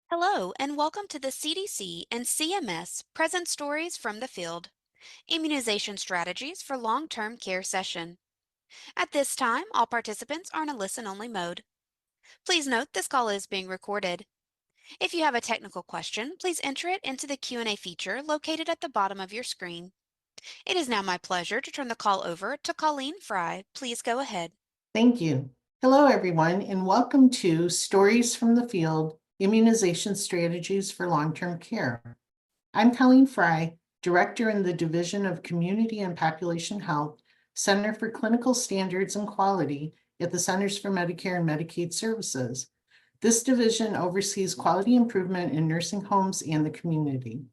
Hello, and welcome to the CDC and CMS Present Stories from the Field Immunization Strategies for Long-Term Care session. At this time, all participants are in a listen-only mode. Please note this call is being recorded. If you have a technical question, please enter it into the Q&A feature located at the bottom of your screen. It is now my pleasure to turn the call over to Colleen Fry. Please go ahead. Thank you. Hello, everyone, and welcome to Stories from the Field, Immunization Strategies for Long-Term Care. I'm Colleen Fry, Director in the Division of Community and Population Health, Center for Clinical Standards and Quality at the Centers for Medicare and Medicaid Services. This division oversees quality improvement in nursing homes and the community.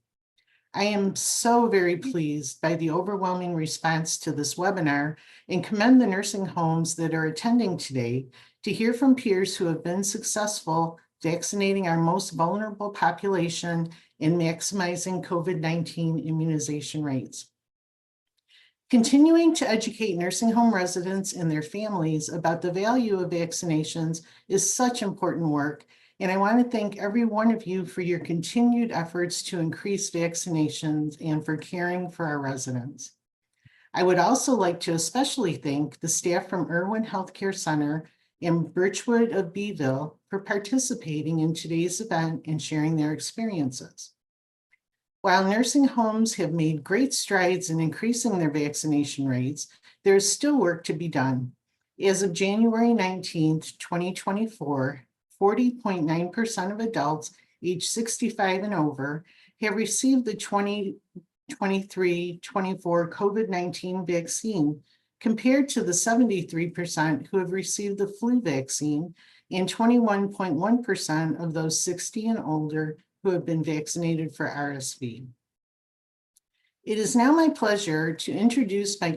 I am so very pleased by the overwhelming response to this webinar and commend the nursing homes that are attending today to hear from peers who have been successful vaccinating our most vulnerable population and maximizing COVID-19 immunization rates. Continuing to educate nursing home residents and their families about the value of vaccinations is such important work, and I want to thank every one of you for your continued efforts to increase vaccinations and for caring for our residents. I would also like to especially thank the staff from Irwin Healthcare Center and Birchwood of Beeville for participating in today's event and sharing their experiences. While nursing homes have made great strides in increasing their vaccination rates, there is still work to be done. As of January 19th, 2024, 40.9% of adults aged 65 and over have received the 2023-24 COVID-19 vaccine, compared to the 73% who have received the flu vaccine and 21.1% of those 60 and older who have been vaccinated for RSV. It is now my pleasure to introduce my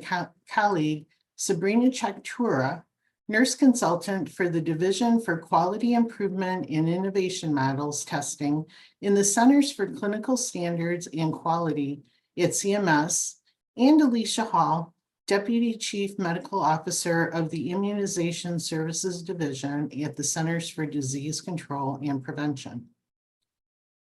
colleague, Sabrina Chaktura, Nurse Consultant for the Division for Quality Improvement and Innovation Models Testing in the Centers for Clinical Standards and Quality at CMS, and Alicia Hall, Deputy Chief Medical Officer of the Immunization Services Division at the Centers for Disease Control and Prevention.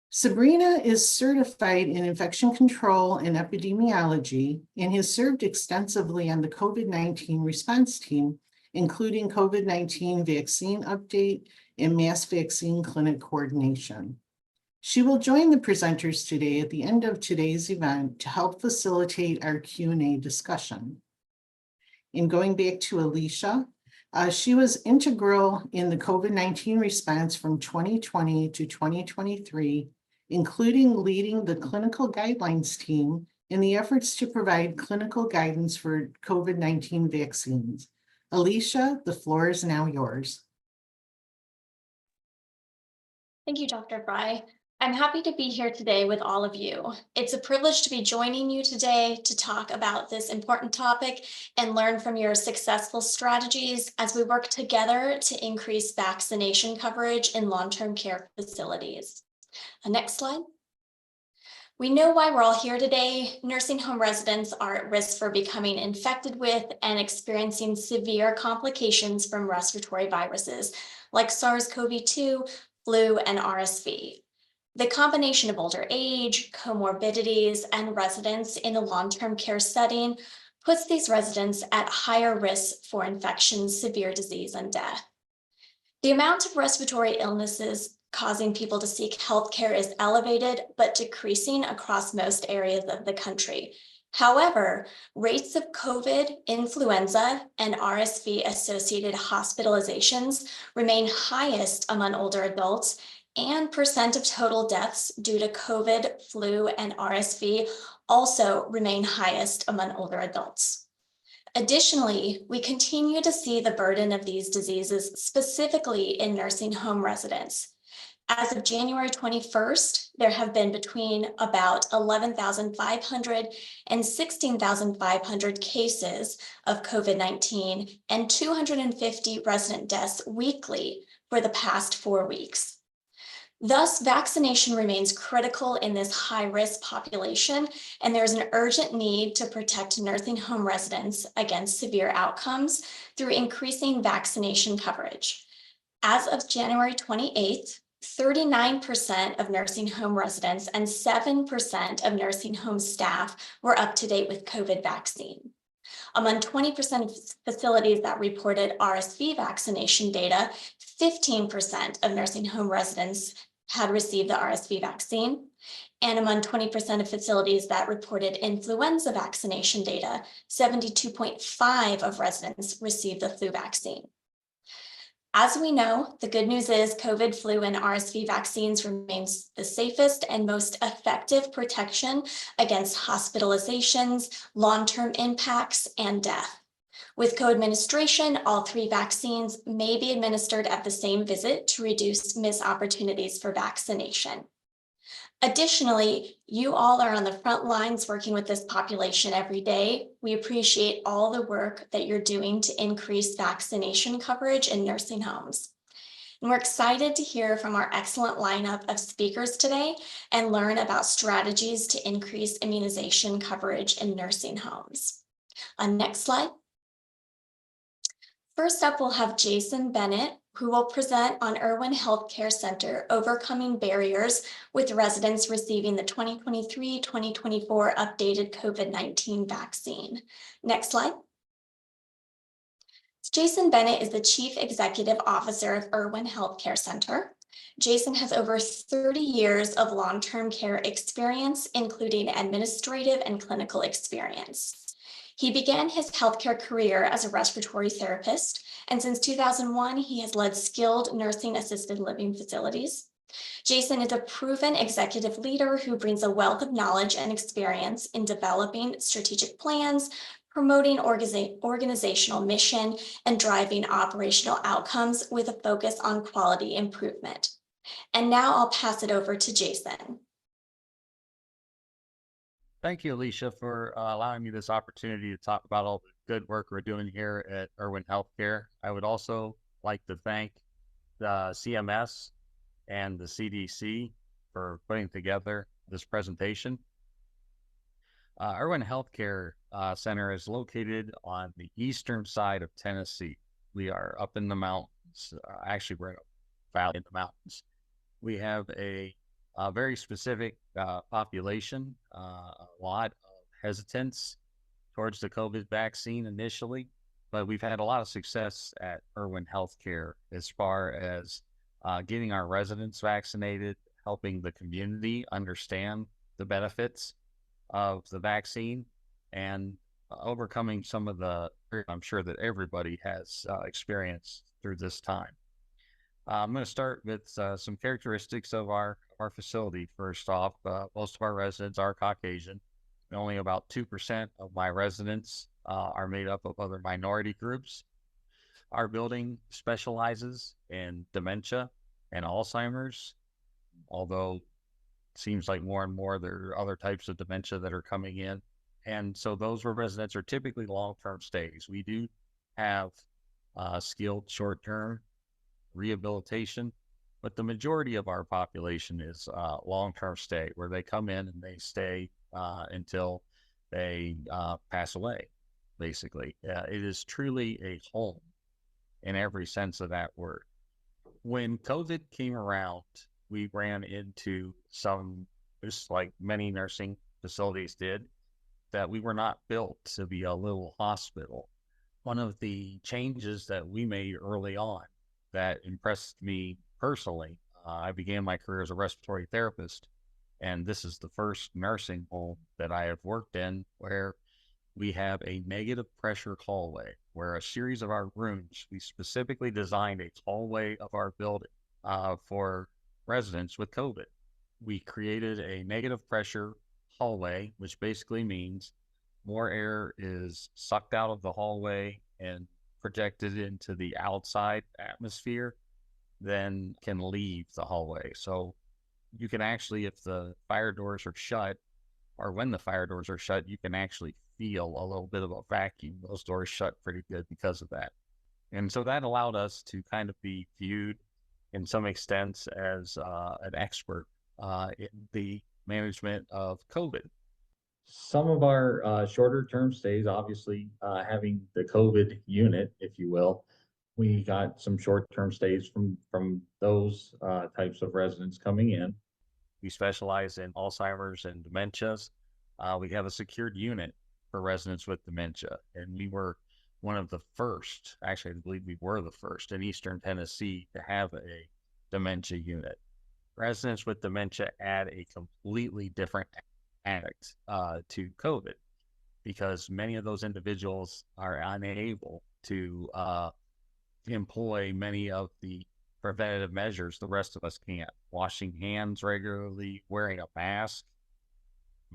Sabrina is certified in infection control and epidemiology and has served extensively on the COVID-19 response team, including COVID-19 vaccine update and mass vaccine clinic coordination. She will join the presenters today at the end of today's event to help facilitate our Q&A discussion. In going back to Alicia, she was integral in the COVID-19 response from 2020 to 2023, including leading the clinical guidelines team in the efforts to provide clinical guidance for COVID-19 vaccines. Alicia, the floor is now yours. Thank you, Dr. Fry. I'm happy to be here today with all of you. It's a privilege to be joining you today to talk about this important topic and learn from your successful strategies as we work together to increase vaccination coverage in long-term care facilities. Next slide. We know why we're all here today. Nursing home residents are at risk for becoming infected with and experiencing severe complications from respiratory viruses like SARS-CoV-2, flu, and RSV. The combination of older age, comorbidities, and residents in a long-term care setting puts these residents at higher risk for infection, severe disease, and death. The amount of respiratory illnesses causing people to seek healthcare is elevated, but decreasing across most areas of the country. However, rates of COVID, influenza, and RSV-associated hospitalizations remain highest among older adults, and percent of total deaths due to COVID, flu, and RSV also remain highest among older adults. Additionally, we continue to see the burden of these diseases specifically in nursing home residents. As of January 21st, there have been between about 11,500 and 16,500 cases of COVID-19 and 250 resident deaths weekly for the past 4 weeks. Thus, vaccination remains critical in this high-risk population, and there's an urgent need to protect nursing home residents against severe outcomes through increasing vaccination coverage. As of January 28th, 39% of nursing home residents and 7% of nursing home staff were up to date with COVID vaccine. Among 20% of facilities that reported RSV vaccination data, 15% of nursing home residents had received the RSV vaccine. And among 20% of facilities that reported influenza vaccination data, 72.5% of residents received the flu vaccine. As we know, the good news is COVID, flu, and RSV vaccines remains the safest and most effective protection against hospitalizations, long-term impacts, and death. With co-administration, all three vaccines may be administered at the same visit to reduce missed opportunities for vaccination. Additionally, you all are on the front lines working with this population every day. We appreciate all the work that you're doing to increase vaccination coverage in nursing homes. And we're excited to hear from our excellent lineup of speakers today and learn about strategies to increase immunization coverage in nursing homes. Next slide. First up, we'll have Jason Bennett, who will present on Irwin Healthcare Center overcoming barriers with residents receiving the 2023-2024 updated COVID-19 vaccine. Next slide. Jason Bennett is the Chief Executive Officer of Irwin Healthcare Center. Jason has over 30 years of long-term care experience, including administrative and clinical experience. He began his healthcare career as a respiratory therapist, and since 2001, he has led skilled nursing assisted living facilities. Jason is a proven executive leader who brings a wealth of knowledge and experience in developing strategic plans, promoting organizational mission, and driving operational outcomes with a focus on quality improvement. And now I'll pass it over to Jason. Thank you, Alicia, for allowing me this opportunity to talk about all the good work we're doing here at Irwin Healthcare. I would also like to thank the CMS and the CDC for putting together this presentation. Irwin Healthcare Center is located on the eastern side of Tennessee. We are up in the mountains. Actually, we're in a valley in the mountains. We have a very specific population, a lot of hesitance towards the COVID vaccine initially, but we've had a lot of success at Irwin Healthcare as far as getting our residents vaccinated, helping the community understand the benefits of the vaccine, and overcoming some of the, I'm sure that everybody has experienced through this time. I'm going to start with some characteristics of our facility. First off, most of our residents are Caucasian. Only about 2% of my residents are made up of other minority groups. Our building specializes in dementia and Alzheimer's, although it seems like more and more there are other types of dementia that are coming in. And so those residents are typically long-term stays. We do have skilled short-term rehabilitation, but the majority of our population is long-term stay, where they come in and they stay until they pass away, basically. It is truly a home in every sense of that word. When COVID came around, we ran into some, just like many nursing facilities did, that we were not built to be a little hospital. One of the changes that we made early on that impressed me personally, I began my career as a respiratory therapist, and this is the first nursing home that I have worked in where we have a negative pressure hallway, where a series of our rooms, we specifically designed a hallway of our building for residents with COVID. We created a negative pressure hallway, which basically means more air is sucked out of the hallway and projected into the outside atmosphere than can leave the hallway. So you can actually, if the fire doors are shut, or when the fire doors are shut, you can actually feel a little bit of a vacuum. Those doors shut pretty good because of that. And so that allowed us to kind of be viewed in some extent as an expert in the management of COVID. Some of our shorter term stays, obviously having the COVID unit, if you will, We got some short-term stays from those types of residents coming in. We specialize in Alzheimer's and dementias. We have a secured unit for residents with dementia, and we were one of the first, actually, I believe we were the first in Eastern Tennessee to have a dementia unit. Residents with dementia add a completely different addict to COVID because many of those individuals are unable to employ many of the preventative measures the rest of us can't. Washing hands regularly, wearing a mask,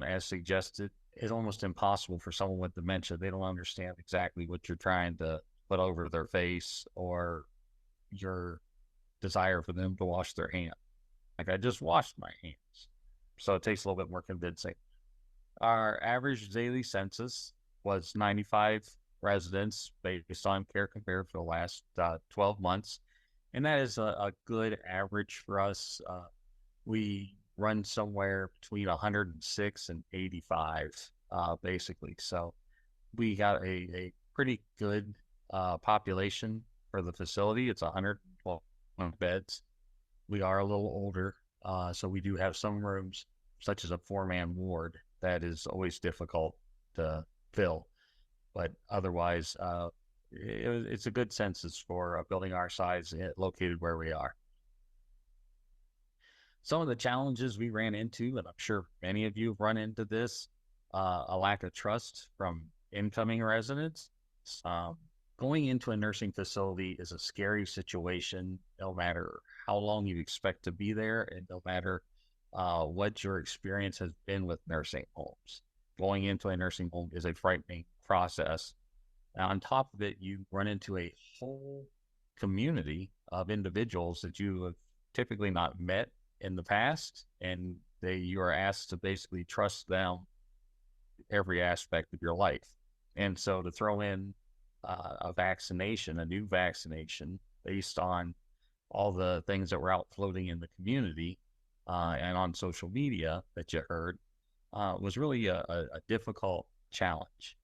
as suggested, is almost impossible for someone with dementia. They don't understand exactly what you're trying to put over their face or your desire for them to wash their hands. Like, I just washed my hands. So it takes a little bit more convincing. Our average daily census was 95 residents based on care compared for the last 12 months. And that is a good average for us. We run somewhere between 106 and 85, basically. So we got a pretty good population for the facility. It's 112 beds. We are a little older, so we do have some rooms, such as a 4-man ward, that is always difficult to fill. But otherwise, it's a good census for a building our size located where we are. Some of the challenges we ran into, and I'm sure many of you have run into this, a lack of trust from incoming residents. Going into a nursing facility is a scary situation, no matter how long you expect to be there, and no matter what your experience has been with nursing homes. Going into a nursing home is a frightening process. Now, on top of it, you run into a whole community of individuals that you have typically not met in the past, and you are asked to basically trust them every aspect of your life. And so to throw in a vaccination, a new vaccination, based on all the things that were out floating in the community and on social media that you heard, was really a difficult challenge,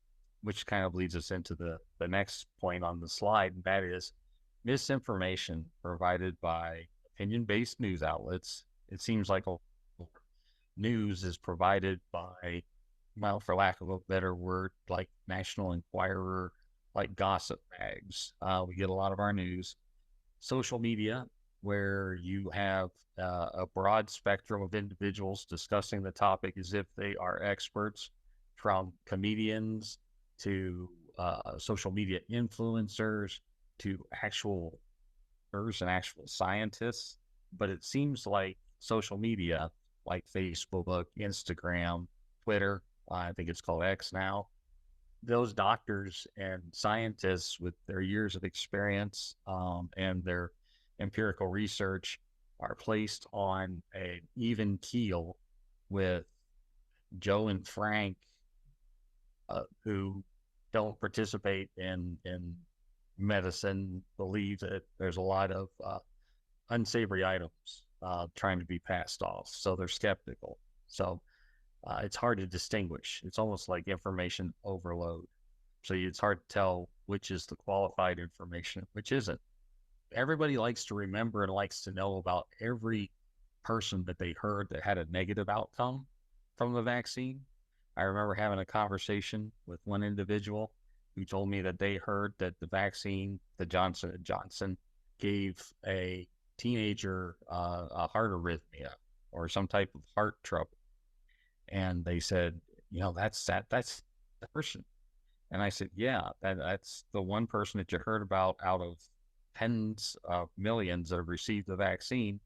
which kind of leads us into the next point on the slide, and that is misinformation provided by opinion-based news outlets. It seems like news is provided by, well, for lack of a better word, like National Enquirer, like gossip bags. We get a lot of our news. Social media, where you have a broad spectrum of individuals discussing the topic as if they are experts, from comedians to social media influencers to actual and actual scientists. But it seems like social media, like Facebook, Instagram, Twitter, I think it's called X now, those doctors and scientists with their years of experience and their empirical research are placed on an even keel with Joe and Frank, who don't participate in medicine, believe that there's a lot of unsavory items trying to be passed off. So they're skeptical. So it's hard to distinguish. It's almost like information overload. So it's hard to tell which is the qualified information, which isn't. Everybody likes to remember and likes to know about every person that they heard that had a negative outcome from the vaccine. I remember having a conversation with one individual who told me that they heard that the vaccine, the Johnson & Johnson, gave a teenager a heart arrhythmia or some type of heart trouble. And they said, that's the person. And I said, yeah, that's the one person that you heard about out of tens of millions that have received the vaccine.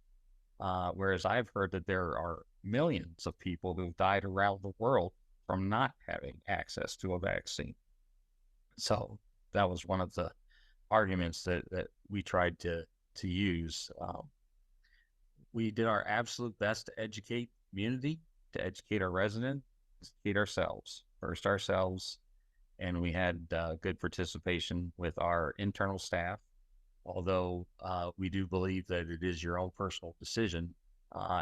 Whereas I've heard that there are millions of people who've died around the world from not having access to a vaccine. So that was one of the arguments that we tried to use. We did our absolute best to educate the community, to educate our residents, educate ourselves, first ourselves, and we had good participation with our internal staff, although we do believe that it is your own personal decision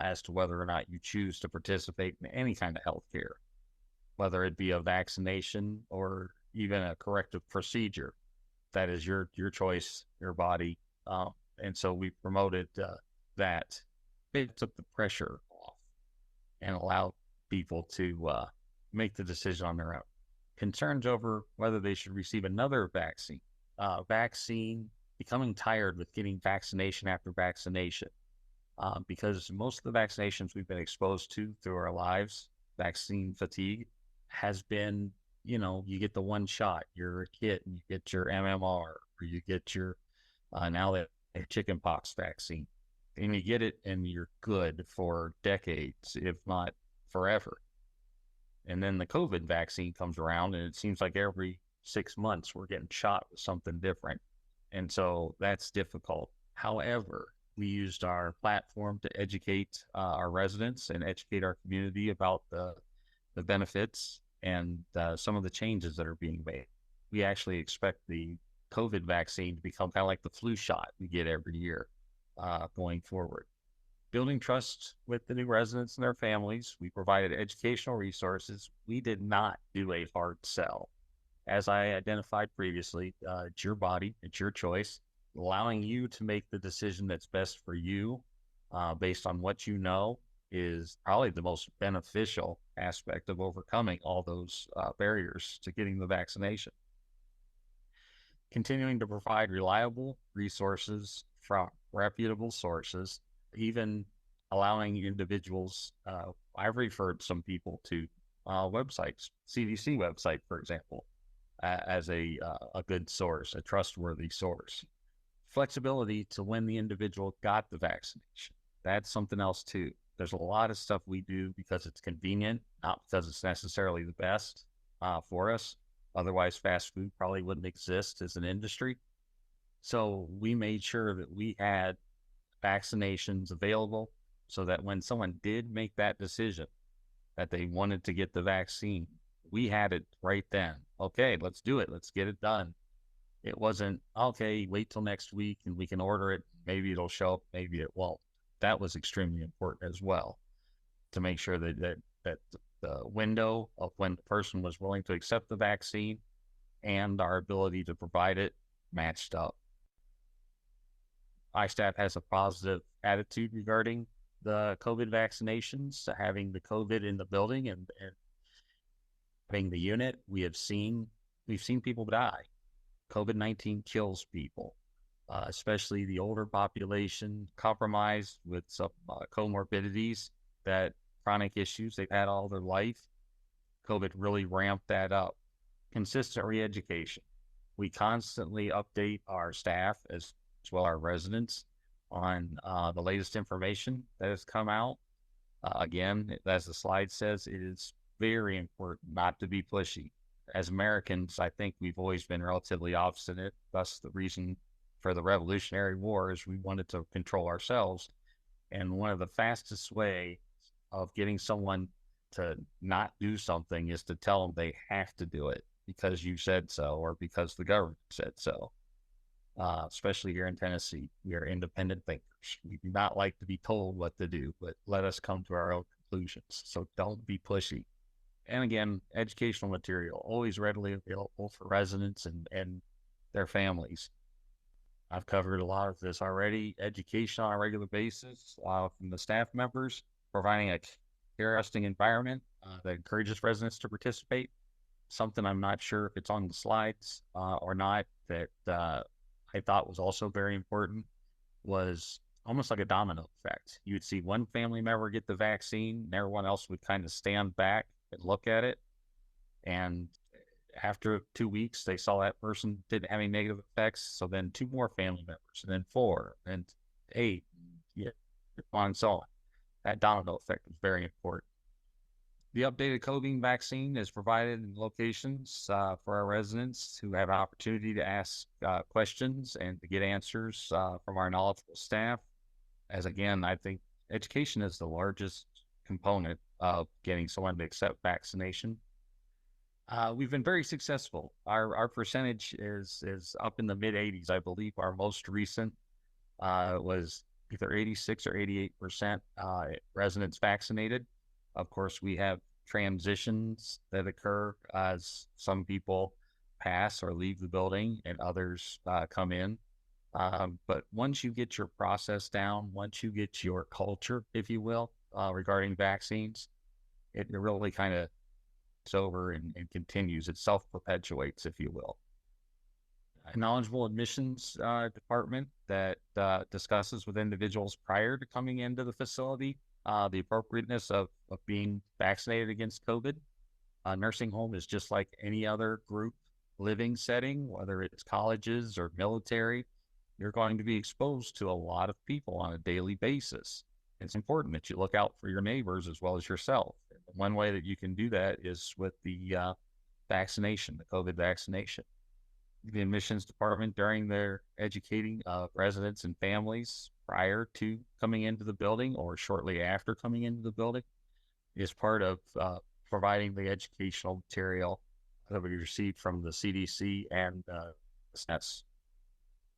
as to whether or not you choose to participate in any kind of health care, whether it be a vaccination or even a corrective procedure. that is your choice, your body. And so we promoted that. It took the pressure off and allowed people to make the decision on their own. Concerns over whether they should receive another vaccine, becoming tired with getting vaccination after vaccination, because most of the vaccinations we've been exposed to through our lives, vaccine fatigue, has been, you get the one shot, you're a kid, and you get your MMR, or you get your now that chickenpox vaccine, and you get it and you're good for decades, if not forever. And then the COVID vaccine comes around, and it seems like every 6 months we're getting shot with something different. And so that's difficult. However, we used our platform to educate our residents and educate our community about the benefits and some of the changes that are being made. We actually expect the COVID vaccine to become kind of like the flu shot we get every year going forward. Building trust with the new residents and their families, we provided educational resources. We did not do a hard sell. As I identified previously, it's your body, it's your choice, allowing you to make the decision that's best for you based on what you know is probably the most beneficial aspect of overcoming all those barriers to getting the vaccination. Continuing to provide reliable resources from reputable sources, even allowing individuals, I've referred some people to websites, CDC website, for example, as a good source, a trustworthy source. Flexibility to when the individual got the vaccination. That's something else too. There's a lot of stuff we do because it's convenient, not because it's necessarily the best for us. Otherwise, fast food probably wouldn't exist as an industry. So we made sure that we had vaccinations available so that when someone did make that decision that they wanted to get the vaccine, we had it right then. Okay, let's do it. Let's get it done. It wasn't, okay, wait till next week and we can order it. Maybe it'll show up, maybe it won't. That was extremely important as well, to make sure that the window of when the person was willing to accept the vaccine and our ability to provide it matched up. iStaff has a positive attitude regarding the COVID vaccinations, having the COVID in the building and having the unit. We've seen people die. COVID-19 kills people, especially the older population, compromised with some comorbidities, that chronic issues they've had all their life. COVID really ramped that up. Consistent re-education. We constantly update our staff as well as our residents on the latest information that has come out. Again, as the slide says, it is very important not to be pushy. As Americans, I think we've always been relatively obstinate. Thus, the reason for the Revolutionary War is we wanted to control ourselves. And one of the fastest way of getting someone to not do something is to tell them they have to do it because you said so or because the government said so. Especially here in Tennessee, we are independent thinkers. We do not like to be told what to do, but let us come to our own conclusions. So don't be pushy. And again, educational material, always readily available for residents and their families. I've covered a lot of this already. Education on a regular basis from the staff members, providing a interesting environment that encourages residents to participate. Something I'm not sure if it's on the slides or not that I thought was also very important was almost like a domino effect. You'd see one family member get the vaccine, and everyone else would kind of stand back and look at it. And after 2 weeks, they saw that person didn't have any negative effects. So then 2 more family members, and then 4, and 8, yeah, on and so on. That domino effect is very important. The updated COVID vaccine is provided in locations for our residents who have an opportunity to ask questions and to get answers from our knowledgeable staff. As again, I think education is the largest component of getting someone to accept vaccination. We've been very successful. Our percentage is up in the mid 80s. I believe our most recent was either 86 or 88% residents vaccinated. Of course, we have transitions that occur as some people pass or leave the building and others come in. But once you get your process down, once you get your culture, if you will, regarding vaccines, it really kind of is over and continues. It self-perpetuates, if you will. A knowledgeable admissions department that discusses with individuals prior to coming into the facility the appropriateness of being vaccinated against COVID. A nursing home is just like any other group living setting, whether it's colleges or military. You're going to be exposed to a lot of people on a daily basis. It's important that you look out for your neighbors as well as yourself. One way that you can do that is with the vaccination, the COVID vaccination. The admissions department, during their educating residents and families prior to coming into the building or shortly after coming into the building, is part of providing the educational material that we received from the CDC and CMS.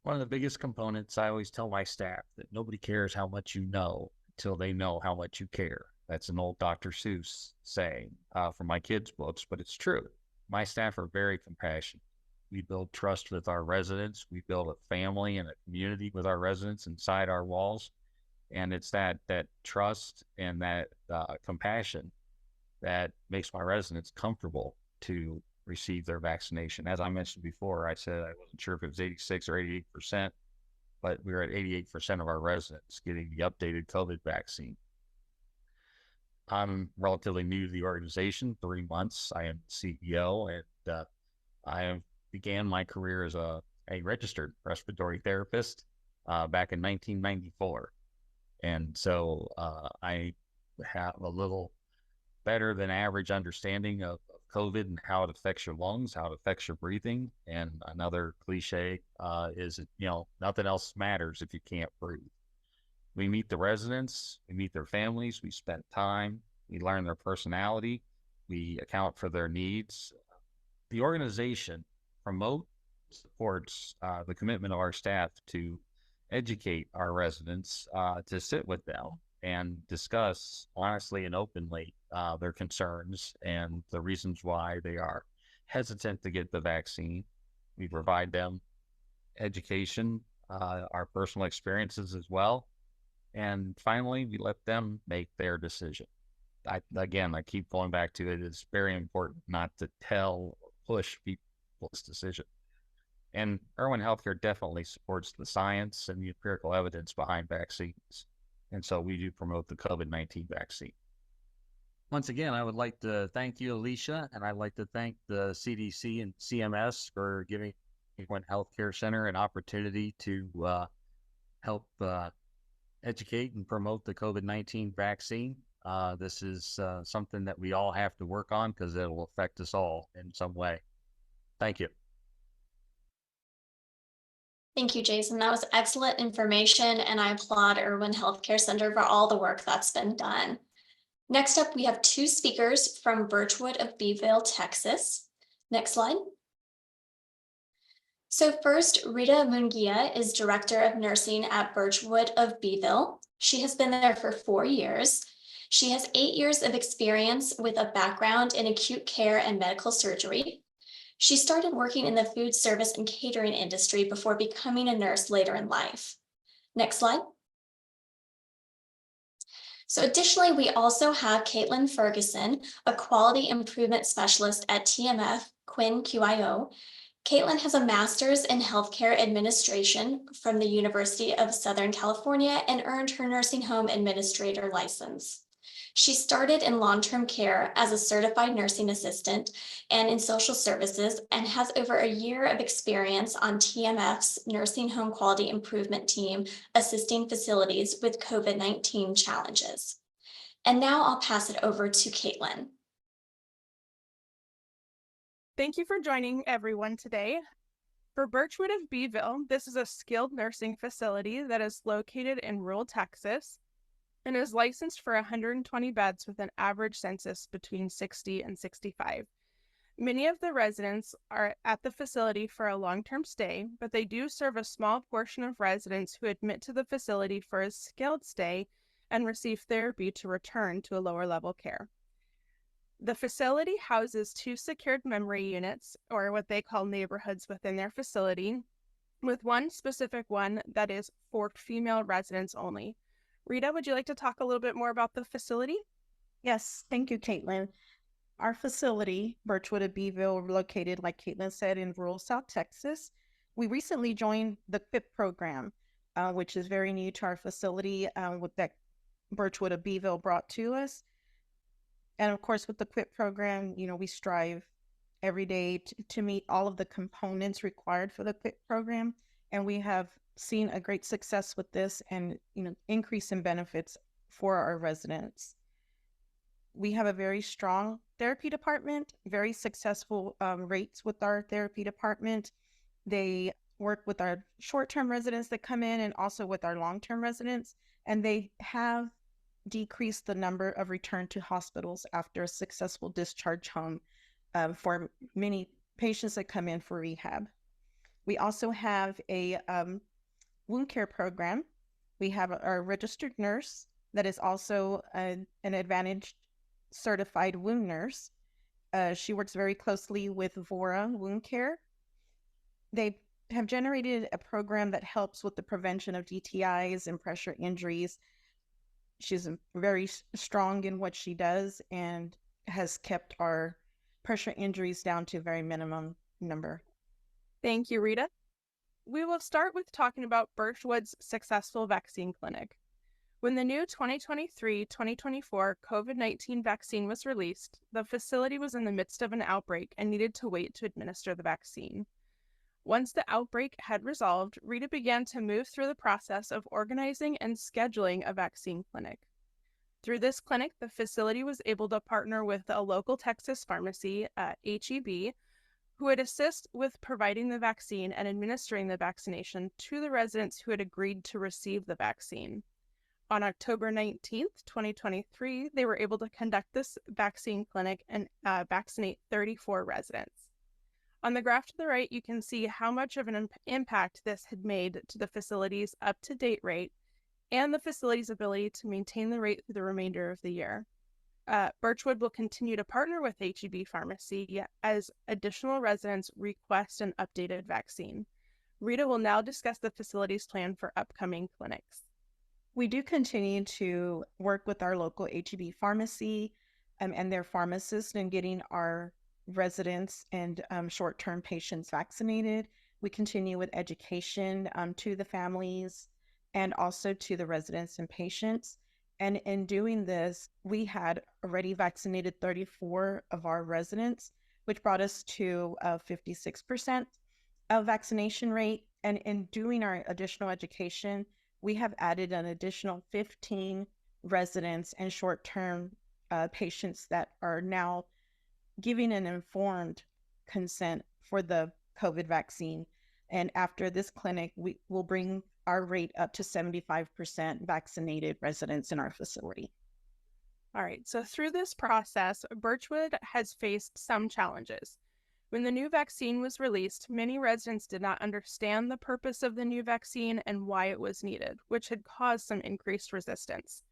One of the biggest components, I always tell my staff that nobody cares how much you know until they know how much you care. That's an old Dr. Seuss saying from my kids' books, but it's true. My staff are very compassionate. We build trust with our residents. We build a family and a community with our residents inside our walls. And it's that trust and that compassion that makes my residents comfortable to receive their vaccination. As I mentioned before, I said I wasn't sure if it was 86 or 88%, but we were at 88% of our residents getting the updated COVID vaccine. I'm relatively new to the organization, 3 months. I am CEO, and I began my career as a registered respiratory therapist back in 1994. And so I have a little better than average understanding of COVID and how it affects your lungs, how it affects your breathing. And another cliche is, nothing else matters if you can't breathe. We meet the residents, we meet their families, we spend time, we learn their personality, we account for their needs. The organization supports the commitment of our staff to educate our residents, to sit with them and discuss honestly and openly their concerns and the reasons why they are hesitant to get the vaccine. We provide them education, our personal experiences as well. And finally, we let them make their decision. I keep going back to it. It's very important not to tell or push people's decision. And Irwin Healthcare definitely supports the science and the empirical evidence behind vaccines. And so we do promote the COVID-19 vaccine. Once again, I would like to thank you, Alicia, and I'd like to thank the CDC and CMS for giving Irwin Healthcare Center an opportunity to help educate and promote the COVID-19 vaccine. This is something that we all have to work on because it will affect us all in some way. Thank you. Thank you, Jason. That was excellent information, and I applaud Irwin Healthcare Center for all the work that's been done. Next up, we have 2 speakers from Birchwood of Beeville, Texas. Next slide. So first, Rita Munguia is Director of Nursing at Birchwood of Beeville. She has been there for 4 years. She has 8 years of experience with a background in acute care and medical surgery. She started working in the food service and catering industry before becoming a nurse later in life. Next slide. So additionally, we also have Caitlin Ferguson, a quality improvement specialist at TMF Quinn QIO. Caitlin has a master's in healthcare administration from the University of Southern California and earned her nursing home administrator license. She started in long-term care as a certified nursing assistant and in social services, and has over a year of experience on TMF's nursing home quality improvement team, assisting facilities with COVID-19 challenges. And now I'll pass it over to Caitlin. Thank you for joining everyone today. For Birchwood of Beeville, this is a skilled nursing facility that is located in rural Texas and is licensed for 120 beds with an average census between 60 and 65. Many of the residents are at the facility for a long-term stay, but they do serve a small portion of residents who admit to the facility for a skilled stay and receive therapy to return to a lower level care. The facility houses 2 secured memory units, or what they call neighborhoods within their facility, with one specific one that is for female residents only. Rita, would you like to talk a little bit more about the facility? Yes, thank you, Caitlin. Our facility, Birchwood of Beeville, located, like Caitlin said, in rural South Texas. We recently joined the QUIP program, which is very new to our facility, with that Birchwood of Beeville brought to us. And of course, with the QUIP program, we strive every day to meet all of the components required for the QUIP program. And we have seen a great success with this and, increase in benefits for our residents. We have a very strong therapy department, very successful rates with our therapy department. They work with our short-term residents that come in and also with our long-term residents, and they have decreased the number of return to hospitals after a successful discharge home for many patients that come in for rehab. We also have a wound care program. We have our registered nurse that is also an advantaged certified wound nurse. She works very closely with Vora Wound Care. They have generated a program that helps with the prevention of DTIs and pressure injuries. She's very strong in what she does and has kept our pressure injuries down to a very minimum number. Thank you, Rita. We will start with talking about Birchwood's successful vaccine clinic. When the new 2023-2024 COVID-19 vaccine was released, the facility was in the midst of an outbreak and needed to wait to administer the vaccine. Once the outbreak had resolved, Rita began to move through the process of organizing and scheduling a vaccine clinic. Through this clinic, the facility was able to partner with a local Texas pharmacy, HEB, who would assist with providing the vaccine and administering the vaccination to the residents who had agreed to receive the vaccine. On October 19th, 2023, they were able to conduct this vaccine clinic and vaccinate 34 residents. On the graph to the right, you can see how much of an impact this had made to the facility's up-to-date rate and the facility's ability to maintain the rate through the remainder of the year. Birchwood will continue to partner with HEB Pharmacy as additional residents request an updated vaccine. Rita will now discuss the facility's plan for upcoming clinics. We do continue to work with our local HEB pharmacy and their pharmacists in getting our residents and short-term patients vaccinated. We continue with education to the families and also to the residents and patients. And in doing this, we had already vaccinated 34 of our residents, which brought us to a 56% of vaccination rate. And in doing our additional education, we have added an additional 15 residents and short-term patients that are now giving an informed consent for the COVID vaccine. And after this clinic, we will bring our rate up to 75% vaccinated residents in our facility. All right, so through this process, Birchwood has faced some challenges. When the new vaccine was released, many residents did not understand the purpose of the new vaccine and why it was needed, which had caused some increased resistance.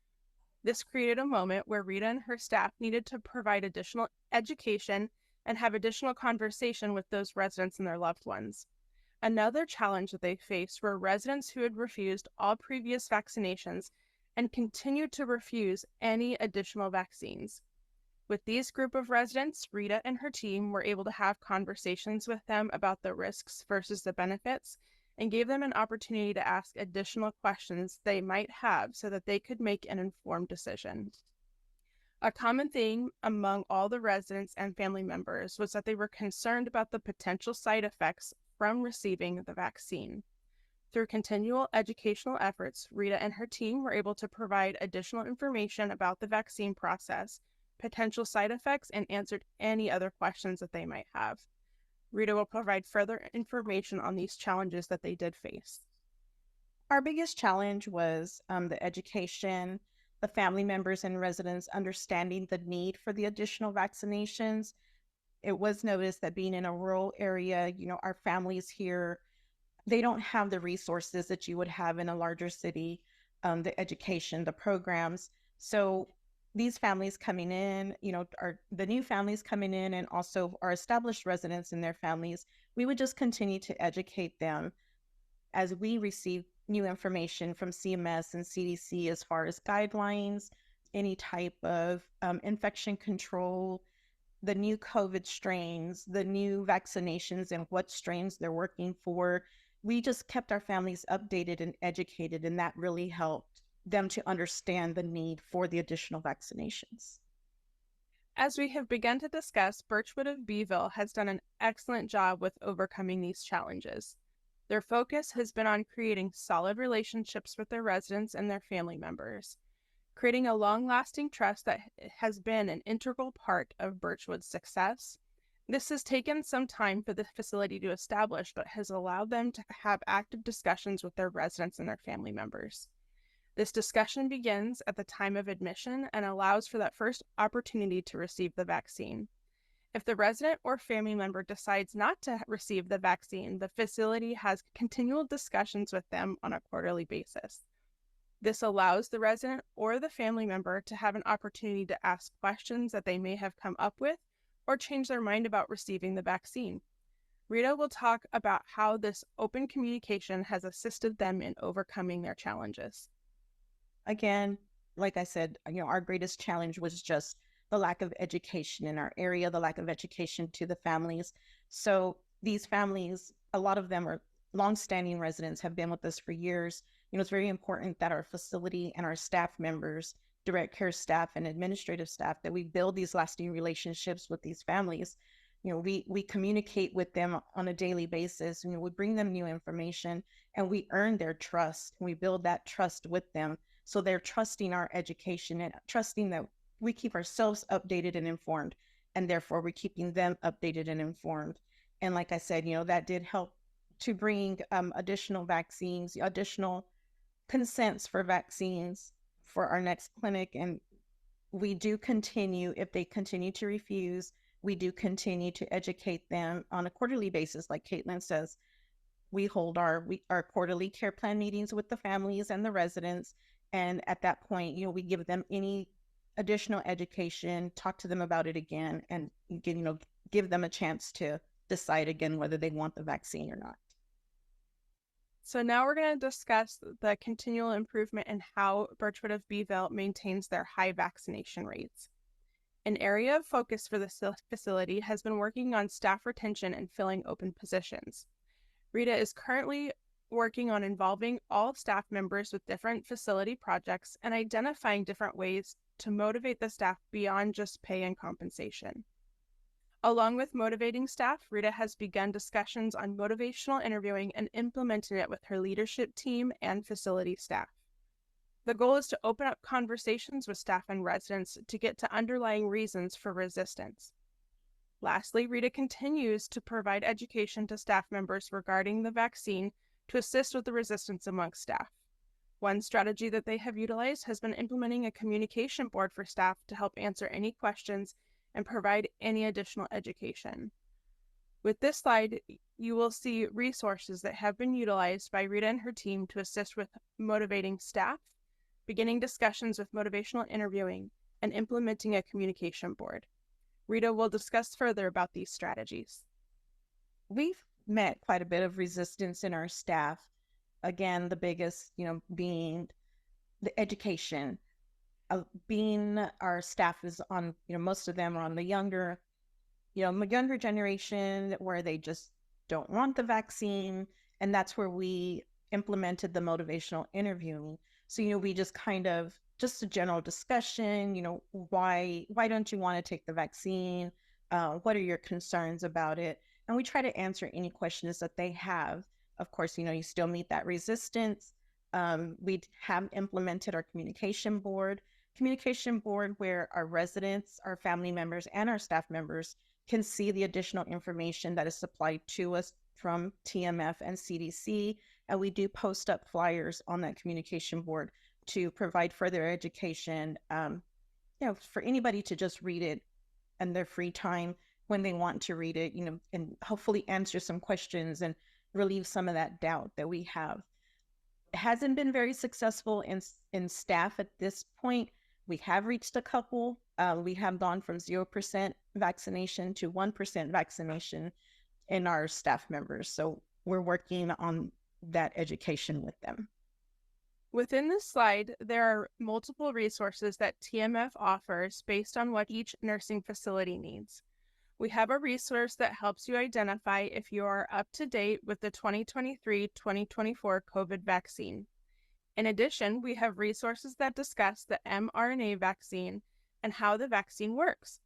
This created a moment where Rita and her staff needed to provide additional education and have additional conversation with those residents and their loved ones. Another challenge that they faced were residents who had refused all previous vaccinations and continued to refuse any additional vaccines. With these group of residents, Rita and her team were able to have conversations with them about the risks versus the benefits and gave them an opportunity to ask additional questions they might have so that they could make an informed decision. A common theme among all the residents and family members was that they were concerned about the potential side effects from receiving the vaccine. Through continual educational efforts, Rita and her team were able to provide additional information about the vaccine process, potential side effects, and answered any other questions that they might have. Rita will provide further information on these challenges that they did face. Our biggest challenge was the education, the family members and residents understanding the need for the additional vaccinations. It was noticed that being in a rural area, our families here, they don't have the resources that you would have in a larger city, the education, the programs. So these families coming in, are the new families coming in, and also our established residents and their families, we would just continue to educate them as we receive new information from CMS and CDC as far as guidelines, any type of infection control, the new COVID strains, the new vaccinations, and what strains they're working for. We just kept our families updated and educated, and that really helped them to understand the need for the additional vaccinations. As we have begun to discuss, Birchwood of Beeville has done an excellent job with overcoming these challenges. Their focus has been on creating solid relationships with their residents and their family members, creating a long-lasting trust that has been an integral part of Birchwood's success. This has taken some time for the facility to establish, but has allowed them to have active discussions with their residents and their family members. This discussion begins at the time of admission and allows for that first opportunity to receive the vaccine. If the resident or family member decides not to receive the vaccine, the facility has continual discussions with them on a quarterly basis. This allows the resident or the family member to have an opportunity to ask questions that they may have come up with or change their mind about receiving the vaccine. Rita will talk about how this open communication has assisted them in overcoming their challenges. Again, like I said, our greatest challenge was just the lack of education in our area, the lack of education to the families. So these families, a lot of them are longstanding residents, have been with us for years. It's very important that our facility and our staff members, direct care staff and administrative staff, that we build these lasting relationships with these families. We communicate with them on a daily basis. We bring them new information, and we earn their trust. We build that trust with them. So they're trusting our education and trusting that we keep ourselves updated and informed, and therefore we're keeping them updated and informed. And like I said, that did help to bring additional vaccines, additional consents for vaccines for our next clinic. And we do continue, if they continue to refuse, we do continue to educate them on a quarterly basis. Like Caitlin says, we hold our quarterly care plan meetings with the families and the residents. And at that point, we give them any additional education, talk to them about it again, and give them a chance to decide again whether they want the vaccine or not. So now we're going to discuss the continual improvement in how Birchwood of Beeville maintains their high vaccination rates. An area of focus for this facility has been working on staff retention and filling open positions. Rita is currently working on involving all staff members with different facility projects and identifying different ways to motivate the staff beyond just pay and compensation. Along with motivating staff, Rita has begun discussions on motivational interviewing and implementing it with her leadership team and facility staff. The goal is to open up conversations with staff and residents to get to underlying reasons for resistance. Lastly, Rita continues to provide education to staff members regarding the vaccine to assist with the resistance amongst staff. One strategy that they have utilized has been implementing a communication board for staff to help answer any questions and provide any additional education. With this slide, you will see resources that have been utilized by Rita and her team to assist with motivating staff, beginning discussions with motivational interviewing, and implementing a communication board. Rita will discuss further about these strategies. We've met quite a bit of resistance in our staff. Again, the biggest, being the education. Being our staff is on, most of them are on the younger generation where they just don't want the vaccine. And that's where we implemented the motivational interviewing. So, we just just a general discussion, why don't you want to take the vaccine? What are your concerns about it? And we try to answer any questions that they have. Of course, you still meet that resistance. We have implemented our communication board where our residents, our family members, and our staff members can see the additional information that is supplied to us from TMF and CDC. And we do post up flyers on that communication board to provide further education, for anybody to just read it in their free time when they want to read it, and hopefully answer some questions and relieve some of that doubt that we have. It hasn't been very successful in staff at this point, We have reached a couple. We have gone from 0% vaccination to 1% vaccination in our staff members. So we're working on that education with them. Within this slide, there are multiple resources that TMF offers based on what each nursing facility needs. We have a resource that helps you identify if you are up to date with the 2023-2024 COVID vaccine. In addition, we have resources that discuss the mRNA vaccine and how the vaccine works.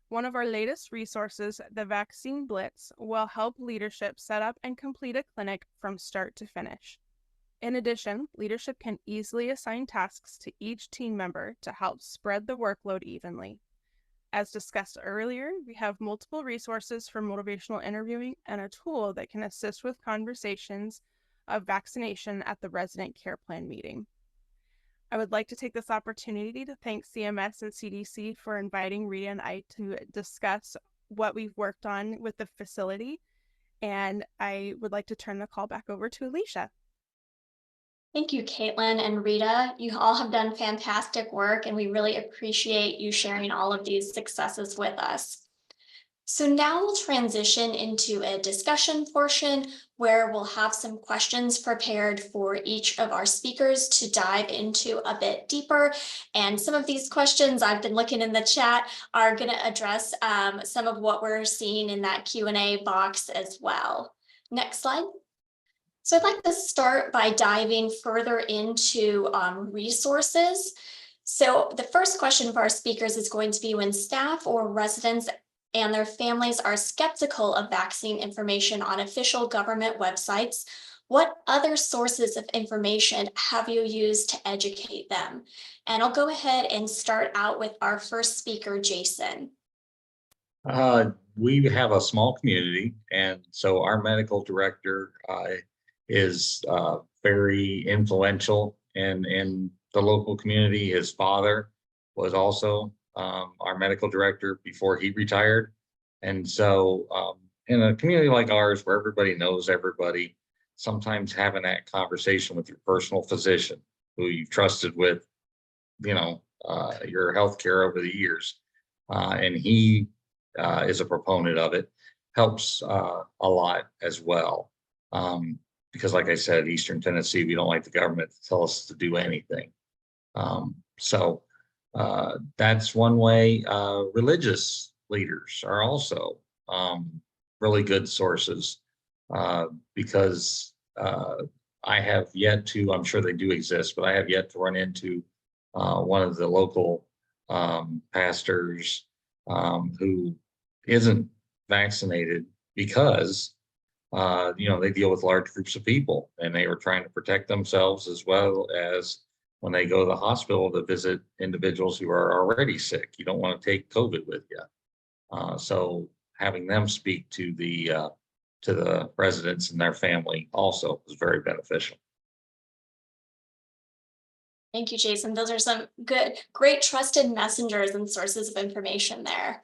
One of our latest resources, the Vaccine Blitz, will help leadership set up and complete a clinic from start to finish. In addition, leadership can easily assign tasks to each team member to help spread the workload evenly. As discussed earlier, we have multiple resources for motivational interviewing and a tool that can assist with conversations of vaccination at the resident care plan meeting. I would like to take this opportunity to thank CMS and CDC for inviting Rita and I to discuss what we've worked on with the facility, and I would like to turn the call back over to Alicia. Thank you, Caitlin and Rita. You all have done fantastic work, and we really appreciate you sharing all of these successes with us. So now we'll transition into a discussion portion where we'll have some questions prepared for each of our speakers to dive into a bit deeper. And some of these questions, I've been looking in the chat, are going to address some of what we're seeing in that Q&A box as well. Next slide. So I'd like to start by diving further into resources. So the first question for our speakers is going to be, when staff or residents and their families are skeptical of vaccine information on official government websites, what other sources of information have you used to educate them? And I'll go ahead and start out with our first speaker, Jason. We have a small community, and so our medical director is very influential in the local community. His father was also our medical director before he retired. And so in a community like ours, where everybody knows everybody, sometimes having that conversation with your personal physician who you've trusted with, your healthcare over the years, and he is a proponent of it, helps a lot as well. Because like I said, Eastern Tennessee, we don't like the government to tell us to do anything. So that's one way. Religious leaders are also really good sources, because I have yet to, I'm sure they do exist, but I have yet to run into one of the local pastors who isn't vaccinated because they deal with large groups of people, and they were trying to protect themselves as well as when they go to the hospital to visit individuals who are already sick. You don't want to take COVID with you. So having them speak to the residents and their family also was very beneficial. Thank you, Jason. Those are some great trusted messengers and sources of information there.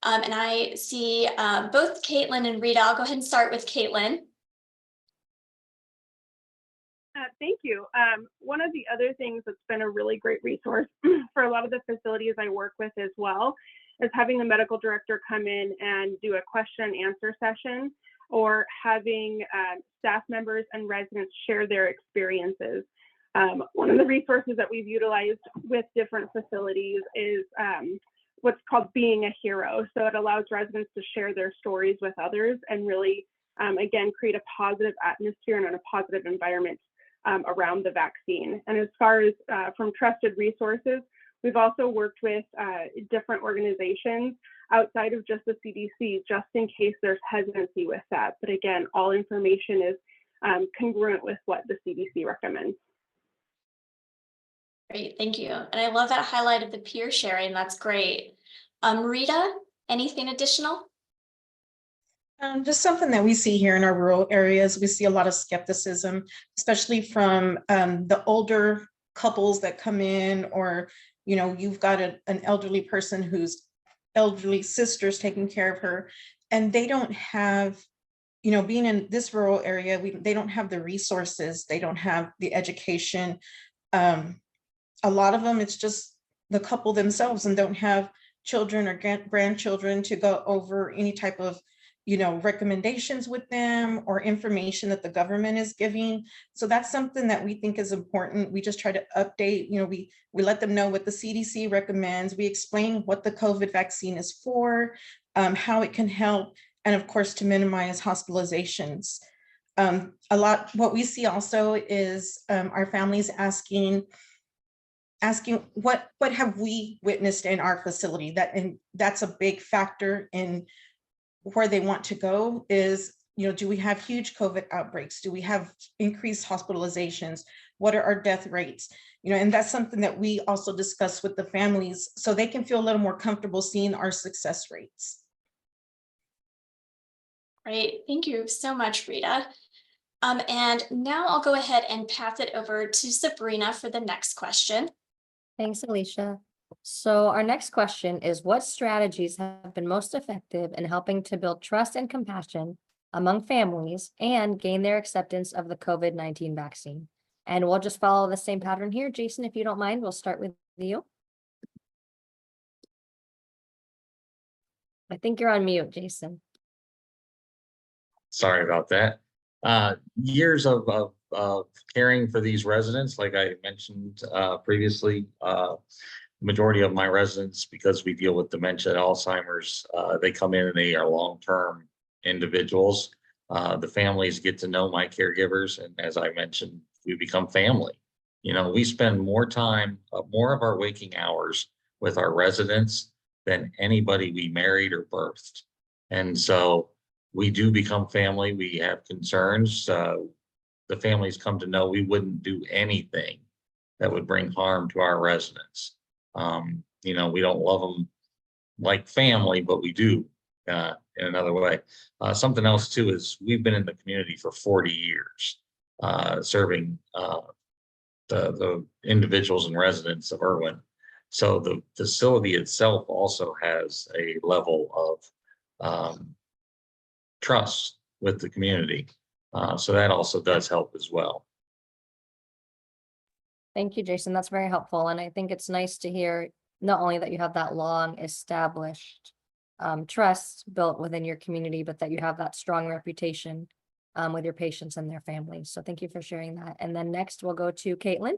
And I see both Caitlin and Rita. I'll go ahead and start with Caitlin. Thank you. One of the other things that's been a really great resource for a lot of the facilities I work with as well is having the medical director come in and do a question and answer session, or having staff members and residents share their experiences. One of the resources that we've utilized with different facilities is what's called Being a Hero. So it allows residents to share their stories with others and really, again, create a positive atmosphere and a positive environment around the vaccine. And as far as from trusted resources, we've also worked with different organizations outside of just the CDC, just in case there's hesitancy with that. But again, all information is congruent with what the CDC recommends. Great, thank you. And I love that highlight of the peer sharing. That's great. Rita, anything additional? Just something that we see here in our rural areas. We see a lot of skepticism, especially from the older couples that come in, or, you've got an elderly person whose elderly sister's taking care of her, and they don't have, being in this rural area, they don't have the resources, they don't have the education. A lot of them, it's just the couple themselves and don't have children or grandchildren to go over any type of, recommendations with them or information that the government is giving. So that's something that we think is important. We just try to update, we let them know what the CDC recommends. We explain what the COVID vaccine is for, how it can help, and of course, to minimize hospitalizations. What we see also is our families asking what have we witnessed in our facility, and that's a big factor in where they want to go is, do we have huge COVID outbreaks? Do we have increased hospitalizations? What are our death rates? And that's something that we also discuss with the families so they can feel a little more comfortable seeing our success rates. Great, thank you so much, Rita. And now I'll go ahead and pass it over to Sabrina for the next question. Thanks, Alicia. So our next question is, what strategies have been most effective in helping to build trust and compassion among families and gain their acceptance of the COVID-19 vaccine? And we'll just follow the same pattern here. Jason, if you don't mind, we'll start with you. I think you're on mute, Jason. Sorry about that. Years of caring for these residents, like I mentioned previously, majority of my residents, because we deal with dementia and Alzheimer's, they come in and they are long-term individuals. The families get to know my caregivers, and as I mentioned, we become family. We spend more time, more of our waking hours with our residents than anybody we married or birthed. And so we do become family. We have concerns. The families come to know we wouldn't do anything that would bring harm to our residents. We don't love them like family, but we do in another way. Something else too is we've been in the community for 40 years, serving the individuals and residents of Irwin. So the facility itself also has a level of trust with the community. So that also does help as well. Thank you, Jason. That's very helpful. And I think it's nice to hear not only that you have that long established trust built within your community, but that you have that strong reputation with your patients and their families. So thank you for sharing that. And then next we'll go to Caitlin.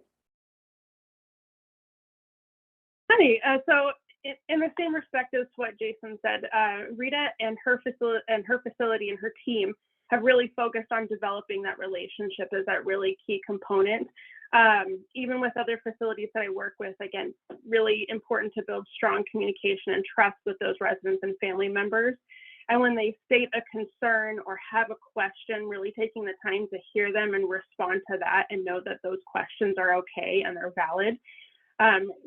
Hi. So in the same respect as what Jason said, Rita and her facility and her team have really focused on developing that relationship as that really key component. Even with other facilities that I work with, again, really important to build strong communication and trust with those residents and family members. And when they state a concern or have a question, really taking the time to hear them and respond to that and know that those questions are okay and they're valid.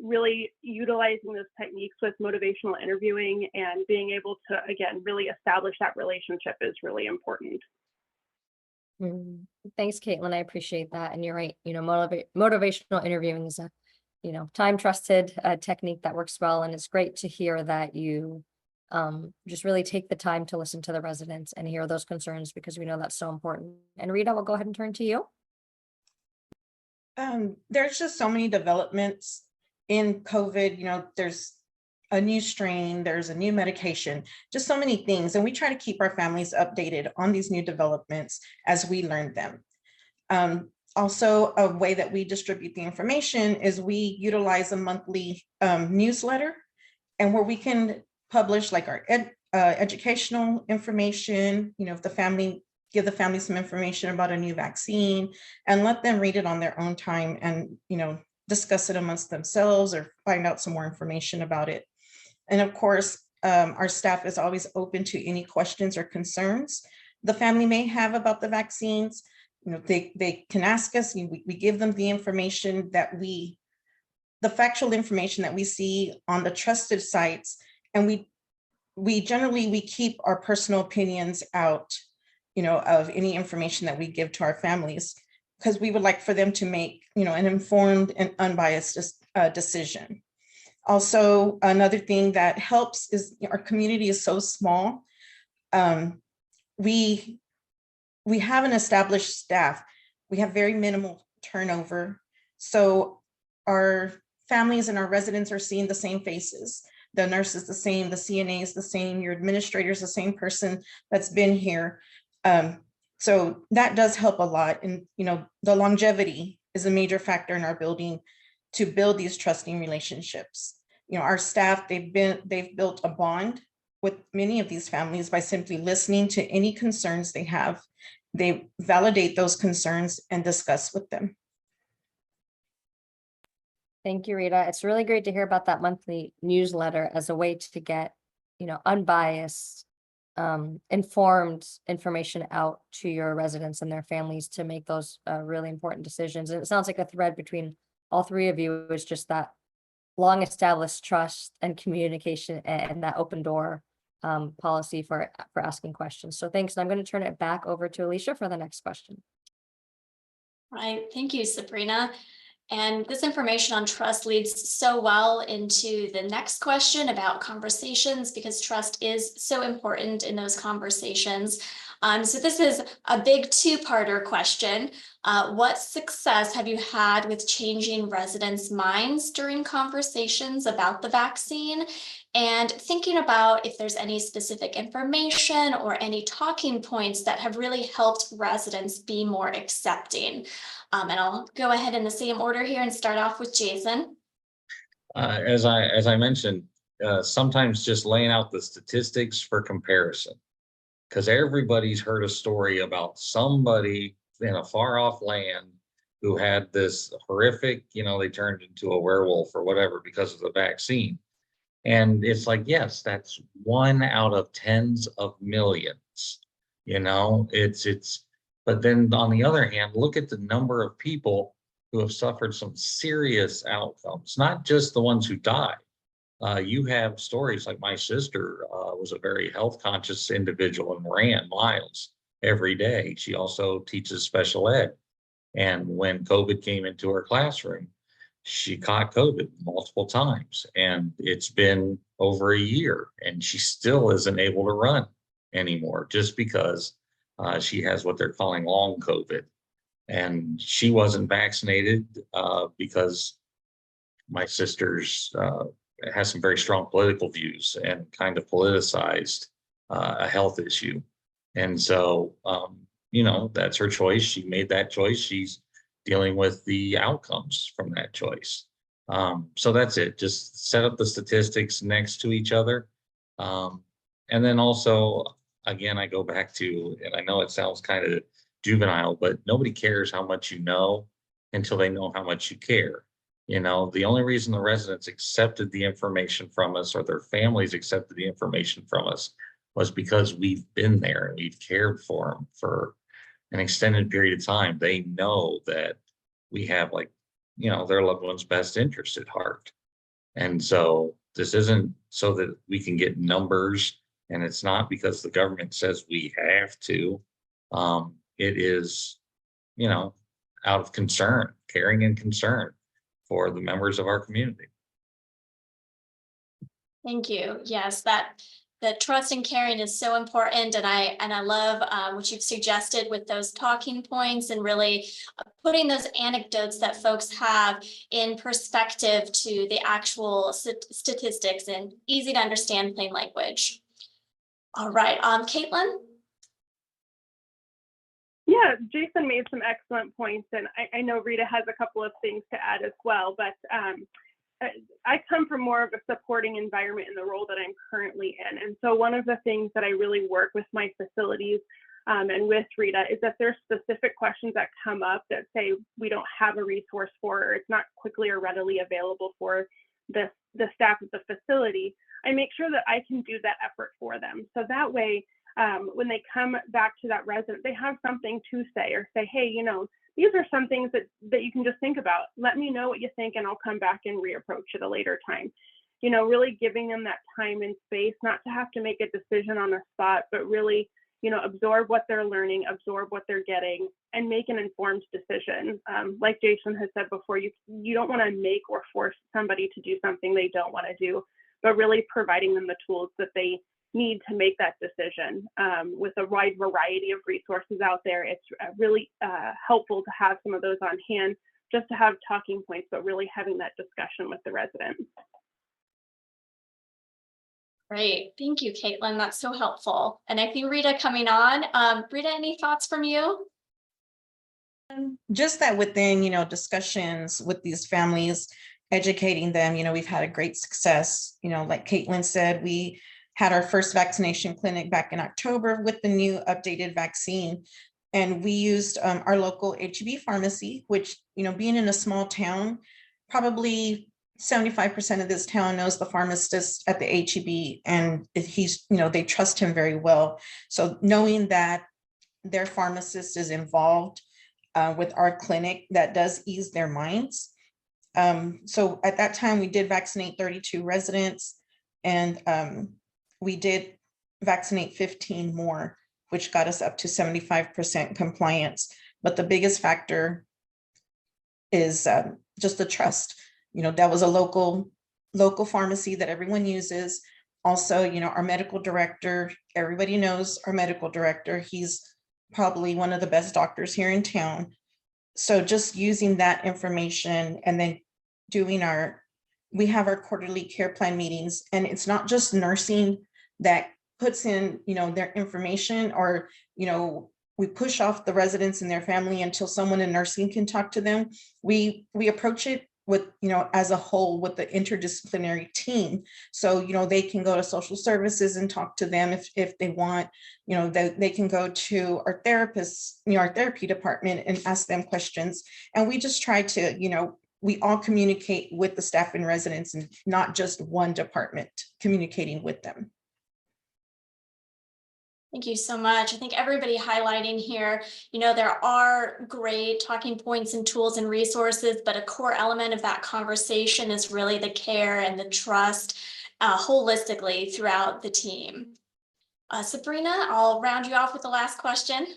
Really utilizing those techniques with motivational interviewing and being able to, again, really establish that relationship is really important. Thanks, Caitlin. I appreciate that. And you're right. Motivational interviewing is a, time trusted technique that works well. And it's great to hear that you just really take the time to listen to the residents and hear those concerns, because we know that's so important. And Rita, we'll go ahead and turn to you. There's just so many developments in COVID. There's a new strain, there's a new medication, just so many things. And we try to keep our families updated on these new developments as we learn them. Also, a way that we distribute the information is we utilize a monthly newsletter, and where we can publish like our educational information, if the family, give the family some information about a new vaccine and let them read it on their own time and, discuss it amongst themselves or find out some more information about it. And of course, our staff is always open to any questions or concerns the family may have about the vaccines. They can ask us, we give them the information that the factual information that we see on the trusted sites. And we generally keep our personal opinions out, of any information that we give to our families, because we would like for them to make, an informed and unbiased decision. Also, another thing that helps is our community is so small. We have an established staff. We have very minimal turnover. So our families and our residents are seeing the same faces. The nurse is the same, the CNA is the same, your administrator is the same person that's been here. So that does help a lot. And, the longevity is a major factor in our building to build these trusting relationships. Our staff, they've built a bond with many of these families by simply listening to any concerns they have. They validate those concerns and discuss with them. Thank you, Rita. It's really great to hear about that monthly newsletter as a way to get, unbiased, informed information out to your residents and their families to make those really important decisions. And it sounds like a thread between all three of you is just that long established trust and communication and that open door policy for asking questions. So thanks. And I'm going to turn it back over to Alicia for the next question. Right. Thank you, Sabrina. And this information on trust leads so well into the next question about conversations, because trust is so important in those conversations. So this is a big two-parter question. What success have you had with changing residents' minds during conversations about the vaccine? And thinking about if there's any specific information or any talking points that have really helped residents be more accepting. And I'll go ahead in the same order here and start off with Jason. As I mentioned, sometimes just laying out the statistics for comparison, because everybody's heard a story about somebody in a far off land who had this horrific, they turned into a werewolf or whatever because of the vaccine. And it's like, yes, that's 1 out of tens of millions, but then on the other hand, look at the number of people who have suffered some serious outcomes, not just the ones who died. You have stories like my sister was a very health conscious individual and ran miles every day. She also teaches special ed. And when COVID came into her classroom, she caught COVID multiple times, and it's been over a year and she still isn't able to run anymore just because she has what they're calling long COVID. And she wasn't vaccinated because my sister's has some very strong political views and kind of politicized a health issue. And so, that's her choice. She made that choice. She's dealing with the outcomes from that choice. So that's it. Just set up the statistics next to each other. And then also, again, I go back to, and I know it sounds kind of juvenile, but nobody cares how much you know until they know how much you care. The only reason the residents accepted the information from us, or their families accepted the information from us, was because we've been there and we've cared for them for an extended period of time. They know that we have their loved one's best interest at heart. And so this isn't so that we can get numbers, and it's not because the government says we have to. It is, out of concern, caring and concern for the members of our community. Thank you. Yes, that trust and caring is so important, and I love what you've suggested with those talking points and really putting those anecdotes that folks have in perspective to the actual statistics in easy to understand plain language. All right, Caitlin. Yeah, Jason made some excellent points, and I know Rita has a couple of things to add as well, but I come from more of a supporting environment in the role that I'm currently in. And so one of the things that I really work with my facilities and with Rita is that there's specific questions that come up that say we don't have a resource for, or it's not quickly or readily available for the staff of the facility. I make sure that I can do that effort for them. So that way, when they come back to that resident, they have something to say, or say, hey, these are some things that you can just think about. Let me know what you think, and I'll come back and reapproach at a later time. Really giving them that time and space, not to have to make a decision on the spot, but really, absorb what they're learning, absorb what they're getting, and make an informed decision. Like Jason has said before, you don't want to make or force somebody to do something they don't want to do, but really providing them the tools that they need to make that decision. With a wide variety of resources out there, it's really helpful to have some of those on hand just to have talking points, but really having that discussion with the residents. Great. Thank you, Caitlin. That's so helpful. And I see Rita coming on. Rita, any thoughts from you? Just that within, discussions with these families, educating them, we've had a great success. Like Caitlin said, we had our first vaccination clinic back in October with the new updated vaccine. And we used our local HEB pharmacy, which, being in a small town, probably 75% of this town knows the pharmacist at the HEB, and he's, they trust him very well. So knowing that their pharmacist is involved with our clinic, that does ease their minds. So at that time, we did vaccinate 32 residents, and we did vaccinate 15 more, which got us up to 75% compliance. But the biggest factor is just the trust. That was a local pharmacy that everyone uses. Also, our medical director, everybody knows our medical director. He's probably one of the best doctors here in town. So just using that information, and then doing we have our quarterly care plan meetings, and it's not just nursing that puts in, their information, or, we push off the residents and their family until someone in nursing can talk to them. We approach it with, as a whole, with the interdisciplinary team. So, they can go to social services and talk to them if they want. They can go to our therapists, our therapy department, and ask them questions. And we just try to, we all communicate with the staff and residents, and not just one department communicating with them. Thank you so much. I think everybody highlighting here, there are great talking points and tools and resources, but a core element of that conversation is really the care and the trust holistically throughout the team. Sabrina, I'll round you off with the last question.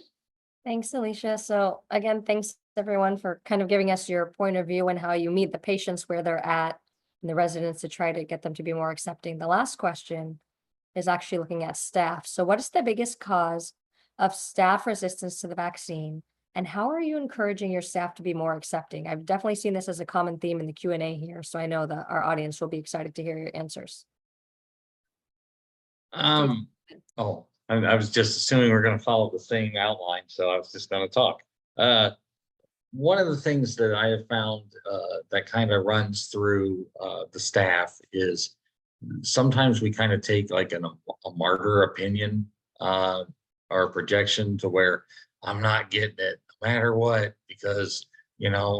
Thanks, Alicia. So again, thanks everyone for kind of giving us your point of view and how you meet the patients where they're at and the residents to try to get them to be more accepting. The last question is actually looking at staff. So what is the biggest cause of staff resistance to the vaccine? And how are you encouraging your staff to be more accepting? I've definitely seen this as a common theme in the Q&A here, so I know that our audience will be excited to hear your answers. I was just assuming we're going to follow the same outline, so I was just going to talk. One of the things that I have found that kind of runs through the staff is sometimes we kind of take like a martyr opinion or projection to where I'm not getting it no matter what, because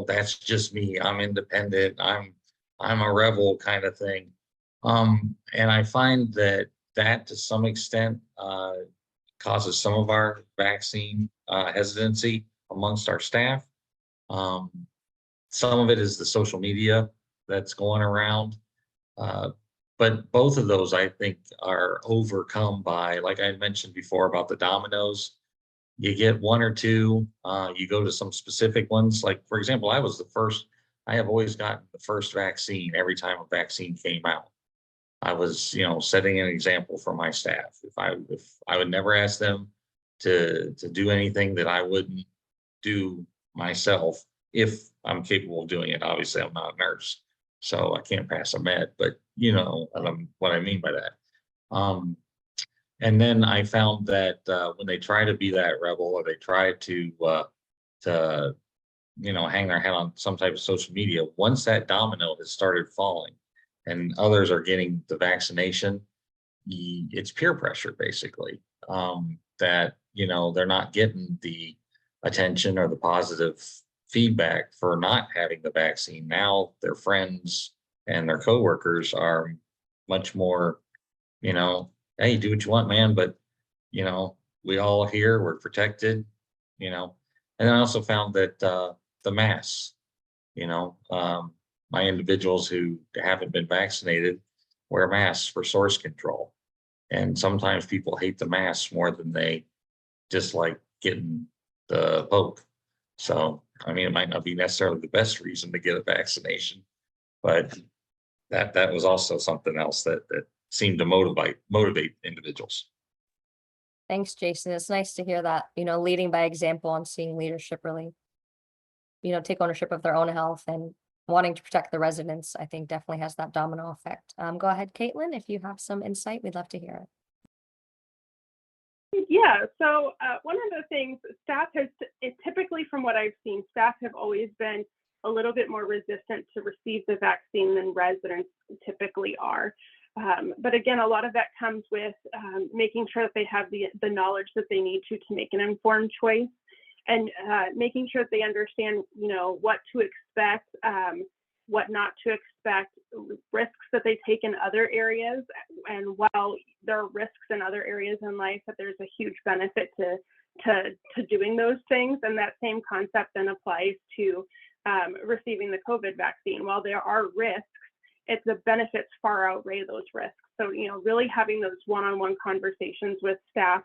that's just me. I'm independent. I'm a rebel kind of thing. And I find that to some extent causes some of our vaccine hesitancy amongst our staff. Some of it is the social media that's going around. But both of those, I think, are overcome by, like I mentioned before about the dominoes. You get one or two, you go to some specific ones. Like, for example, I have always gotten the first vaccine every time a vaccine came out. I was, setting an example for my staff. If I would never ask them to do anything that I wouldn't do myself if I'm capable of doing it. Obviously, I'm not a nurse, so I can't pass a med, but what I mean by that. And then I found that when they try to be that rebel, or they try to hang their hat on some type of social media, once that domino has started falling and others are getting the vaccination, it's peer pressure basically, that they're not getting the attention or the positive feedback for not having the vaccine. Now their friends and their coworkers are much more, hey, do what you want, man, but we all here, we're protected, and I also found that the masks, my individuals who haven't been vaccinated wear masks for source control, and sometimes people hate the masks more than they dislike getting the poke. So it might not be necessarily the best reason to get a vaccination, but that was also something else that seemed to motivate individuals. Thanks, Jason. It's nice to hear that, leading by example and seeing leadership really take ownership of their own health and wanting to protect the residents, I think definitely has that domino effect. Go ahead, Caitlin, if you have some insight, we'd love to hear it. Yeah, so one of the things staff has, typically from what I've seen, staff have always been a little bit more resistant to receive the vaccine than residents typically are. But again, a lot of that comes with making sure that they have the knowledge that they need to make an informed choice, and making sure that they understand, what to expect, what not to expect, risks that they take in other areas. And while there are risks in other areas in life, that there's a huge benefit to doing those things. And that same concept then applies to receiving the COVID vaccine. While there are risks, the benefits far outweigh those risks. So, really having those one-on-one conversations with staff,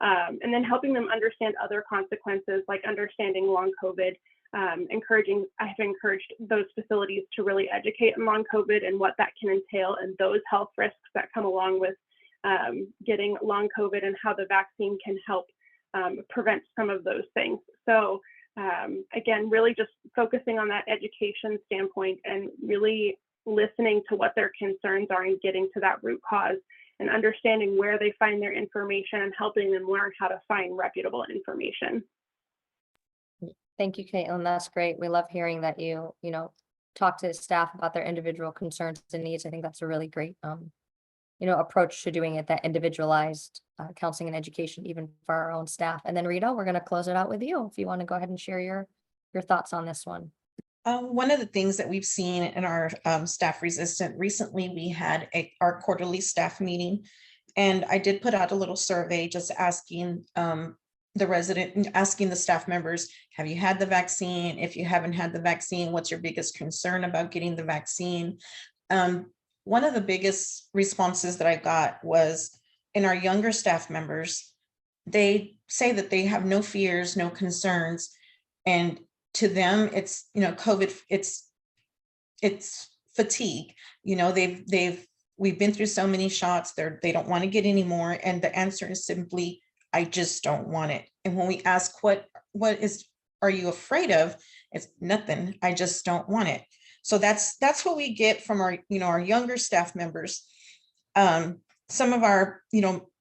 and then helping them understand other consequences, like understanding long COVID. I have encouraged those facilities to really educate on long COVID and what that can entail, and those health risks that come along with getting long COVID, and how the vaccine can help prevent some of those things. So again, really just focusing on that education standpoint and really listening to what their concerns are and getting to that root cause and understanding where they find their information and helping them learn how to find reputable information. Thank you, Caitlin. That's great. We love hearing that you talk to staff about their individual concerns and needs. I think that's a really great, approach to doing it, that individualized counseling and education, even for our own staff. And then Rita, we're going to close it out with you. If you want to go ahead and share your thoughts on this one. One of the things that we've seen in our staff resistant, recently we had our quarterly staff meeting, and I did put out a little survey just asking asking the staff members, have you had the vaccine? If you haven't had the vaccine, what's your biggest concern about getting the vaccine? One of the biggest responses that I got was in our younger staff members, they say that they have no fears, no concerns, and to them, it's, COVID, it's fatigue. We've been through so many shots, they don't want to get any more. And the answer is simply, I just don't want it. And when we ask, what are you afraid of? It's nothing. I just don't want it. So that's what we get from our, our younger staff members. Some of our,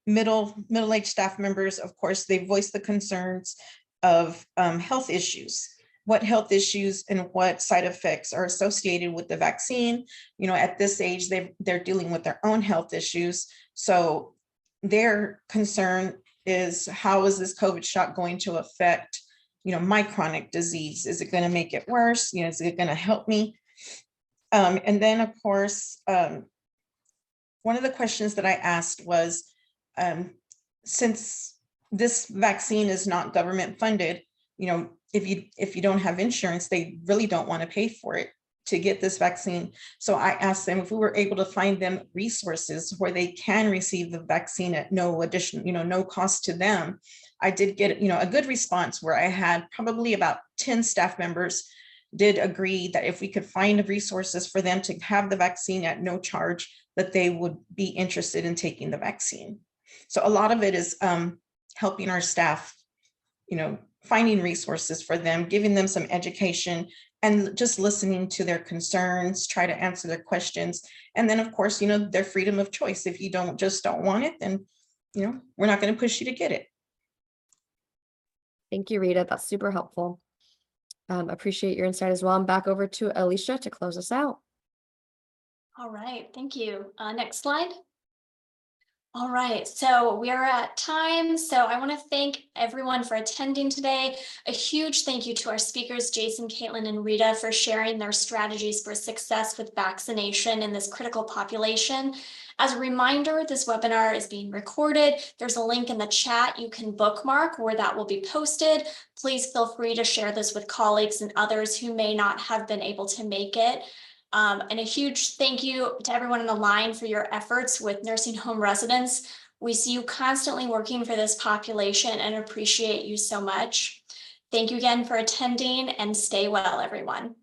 middle-aged staff members, of course, they voice the concerns of health issues. What health issues and what side effects are associated with the vaccine. At this age, they're dealing with their own health issues. So their concern is, how is this COVID shot going to affect, my chronic disease? Is it going to make it worse? Is it going to help me? And then, of course, one of the questions that I asked was, since this vaccine is not government funded, if you don't have insurance, they really don't want to pay for it to get this vaccine. So I asked them if we were able to find them resources where they can receive the vaccine at no additional, no cost to them. I did get, a good response where I had probably about 10 staff members did agree that if we could find resources for them to have the vaccine at no charge, that they would be interested in taking the vaccine. So a lot of it is helping our staff, finding resources for them, giving them some education, and just listening to their concerns, try to answer their questions. And then, of course, their freedom of choice. If you don't want it, then, we're not going to push you to get it. Thank you, Rita. That's super helpful. Appreciate your insight as well. I'm back over to Alicia to close us out. All right, thank you. Next slide. All right, so we are at time. So I want to thank everyone for attending today. A huge thank you to our speakers, Jason, Caitlin, and Rita, for sharing their strategies for success with vaccination in this critical population. As a reminder, this webinar is being recorded. There's a link in the chat you can bookmark where that will be posted. Please feel free to share this with colleagues and others who may not have been able to make it. And a huge thank you to everyone on the line for your efforts with nursing home residents. We see you constantly working for this population and appreciate you so much. Thank you again for attending, and stay well, everyone.